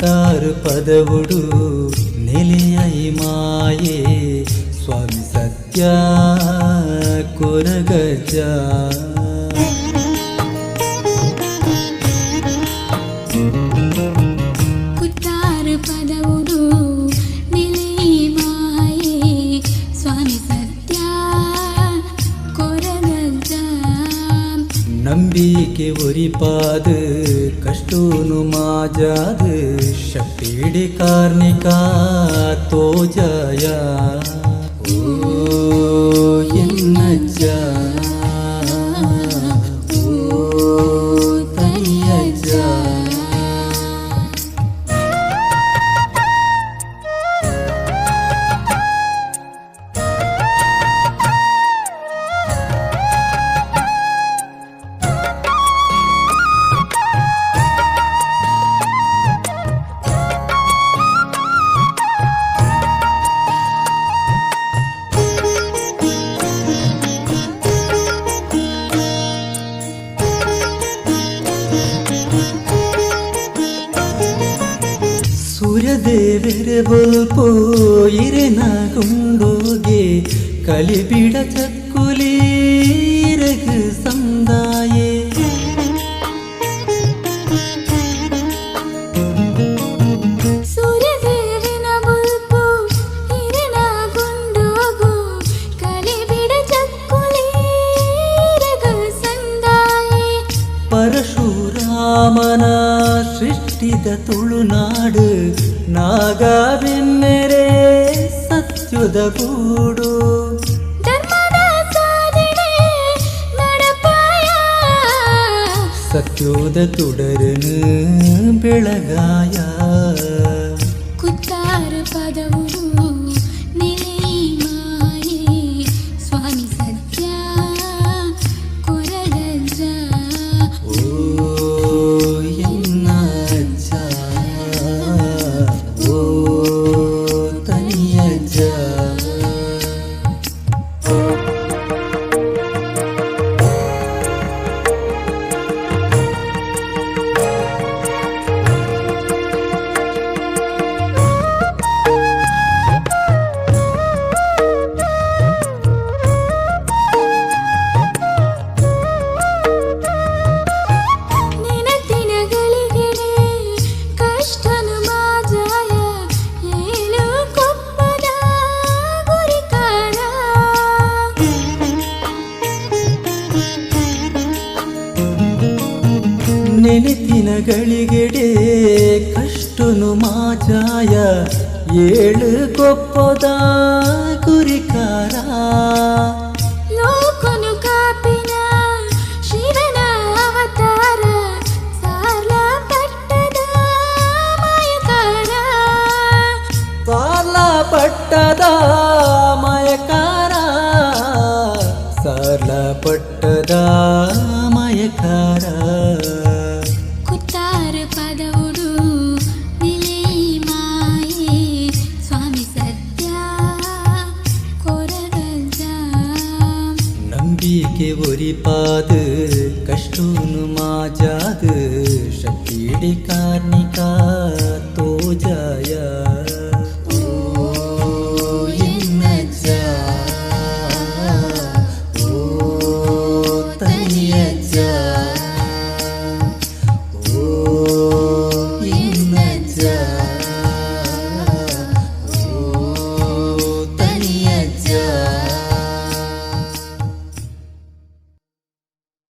ಕುತ್ತಾರು ಪದವುಡು ನೆಲೆಯೈ ಮಾಯೆ ಸ್ವಾಮಿ ಸತ್ಯ ಕೊರಗಜ್ಜ ಕುತ್ತಾರು ಪದವುಡು ನೆಲೆಯೈ ಮಾಯೆ ಸ್ವಾಮಿ ಸತ್ಯ ಕೊರಗಜ್ಜ ನಂಬಿಕೆ ಒರಿಪಾದ ಕಷ್ಟೂನು ಮಾಜಾದ ಶಕ್ತಿಡಿ ಕಾರ್ಣಿಕ ತೋಜಯ ಓ ಎನ್ನಜ್ಜ ಓ ತನಿಯಜ್ಜ ಸೂರ್ಯದೇವರ ಬಲ್ಪು ಇರೆನ ಗುಂಡೋಗೆ ಕಲಿಬಿಡ ಚಕ್ಕುಲಿ ರಘು ಸಂದಾಯೆ ಸೂರ್ಯದೇವನ ಬಲ್ಪು ಇರೆನ ಗುಂಡೋಗು ಕಲಿಬಿಡ ಚಕ್ಕುಲಿ ರಘು ಸಂದಾಯೆ ಪರಶುರಾಮನ ಸೃಷ್ಟಿದ ತುಳುನಾಡು ನಾಗವೆನ್ನೆರೆ ಸತ್ಯದ ಗೂಡು ಧರ್ಮದ ಸಾಧನೆ ನಡಪಾಯ ಸತ್ಯೋದ ತುಡರನು ಬೆಳಗಾಯ ಕುತ್ತಾರು ಪದವುಡು ನೆಲೆಯೈ ಮಾಯೆ ಸ್ವಾಮಿ ಸತ್ಯ ಕೊರಗಜ್ಜ ಓ ಎನ್ನಜ್ಜ ಓ ತನಿಯಜ್ಜ ನೆನಪಿನ ಗಳಿಗೆಡೆ ಕಷ್ಟನು ಮಾಜಾಯ ಏಳು ಕೊಪ್ಪದ ಗುರಿಕಾರ ನೆನೆತಿನ ಗಳಿಗೆಡೆ ಕಷ್ಟನು ಮಾಜಾಯ ಏಳು ಕೊಪ್ಪದ ಗುರಿಕಾರ ಲೋಕನು ಕಾಪಿನ ಶಿವನ ಅವತಾರ ಸಾಲ ಪಟ್ಟದ ಮಾಯಕಾರ ಸಾಲ ಪಟ್ಟದ ಮಯಕಾರ ಸಾಲ ಪಟ್ಟದ ಮಯಕಾರ ಕುತ್ತಾರು ಪದವುಡು ನೆಲೆಯೈ ಮಾಯೆ ಸ್ವಾಮಿ ಸತ್ಯ ಕೊರಗಜ್ಜ ನಂಬಿಕೆ ಒರಿಪಾದ ಕಷ್ಟೂನು ಮಾಜಾದ ಶಕ್ತಿಡಿ ಕಾರ್ಣಿಕ ತೋಜಯ